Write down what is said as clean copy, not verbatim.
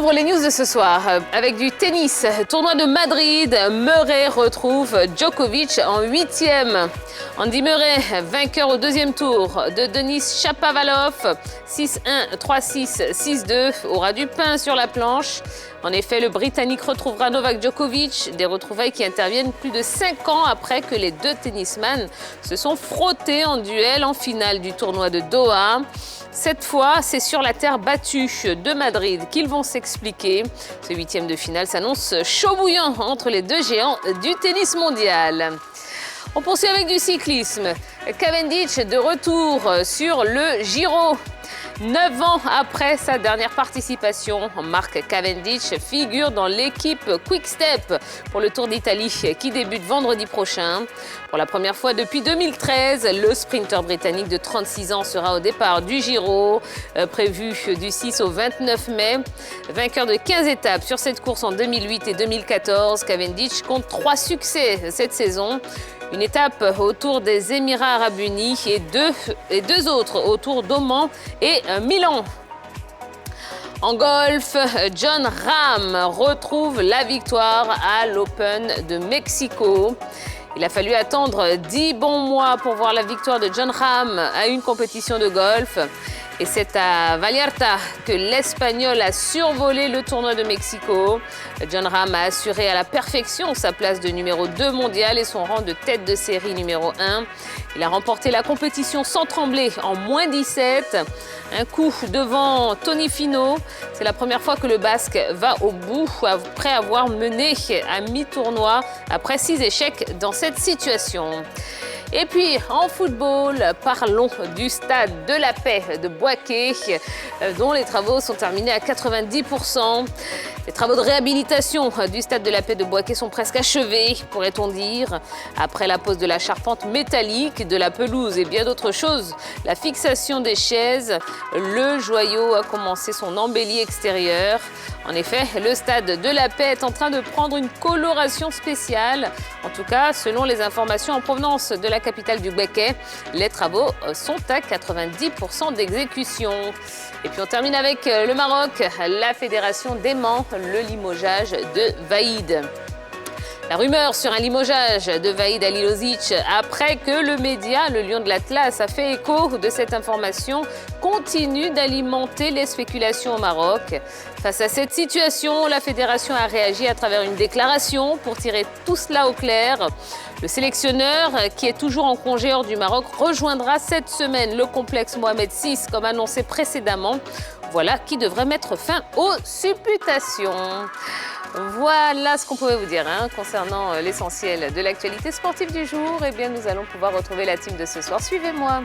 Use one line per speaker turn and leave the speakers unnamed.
ouvre les news de ce soir avec du tennis. Tournoi de Madrid, Murray retrouve Djokovic en 8e. Andy Murray, vainqueur au deuxième tour de Denis Shapovalov, 6-1, 3-6, 6-2, aura du pain sur la planche. En effet, le Britannique retrouvera Novak Djokovic, des retrouvailles qui interviennent plus de 5 ans après que les deux tennisman se sont frottés en duel en finale du tournoi de Doha. Cette fois, c'est sur la terre battue de Madrid qu'ils vont s'expliquer. Ce 8e de finale s'annonce chaud bouillant entre les deux géants du tennis mondial. On poursuit avec du cyclisme. Cavendish de retour sur le Giro. 9 ans après sa dernière participation, Mark Cavendish figure dans l'équipe Quick Step pour le Tour d'Italie qui débute vendredi prochain. Pour la première fois depuis 2013, le sprinter britannique de 36 ans sera au départ du Giro, prévu du 6 au 29 mai. Vainqueur de 15 étapes sur cette course en 2008 et 2014, Cavendish compte 3 succès cette saison. Une étape autour des Émirats Arabes Unis et deux autres autour d'Oman et Milan. En golf, Jon Rahm retrouve la victoire à l'Open de Mexico. Il a fallu attendre 10 bons mois pour voir la victoire de Jon Rahm à une compétition de golf. Et c'est à Vallarta que l'Espagnol a survolé le tournoi de Mexico. Jon Rahm a assuré à la perfection sa place de numéro 2 mondial et son rang de tête de série numéro 1. Il a remporté la compétition sans trembler en moins 17. Un coup devant Tony Finau. C'est la première fois que le Basque va au bout après avoir mené à mi-tournoi après 6 échecs dans cette situation. Et puis, en football, parlons du stade de la Paix de Boaké, dont les travaux sont terminés à 90%. Les travaux de réhabilitation du stade de la Paix de Boaké sont presque achevés, pourrait-on dire. Après la pose de la charpente métallique, de la pelouse et bien d'autres choses, la fixation des chaises, le joyau a commencé son embellie extérieure. En effet, le stade de la Paix est en train de prendre une coloration spéciale. En tout cas, selon les informations en provenance de la capitale du Boaké, les travaux sont à 90% d'exécution. Et puis on termine avec le Maroc. La fédération dément le limogeage de Vaïd. La rumeur sur un limogeage de Vaïd Halilovic après que le média, le Lion de l'Atlas, a fait écho de cette information, continue d'alimenter les spéculations au Maroc. Face à cette situation, la fédération a réagi à travers une déclaration pour tirer tout cela au clair. Le sélectionneur, qui est toujours en congé hors du Maroc, rejoindra cette semaine le complexe Mohamed VI, comme annoncé précédemment. Voilà qui devrait mettre fin aux supputations. Voilà ce qu'on pouvait vous dire concernant l'essentiel de l'actualité sportive du jour. Eh bien, nous allons pouvoir retrouver la team de ce soir. Suivez-moi.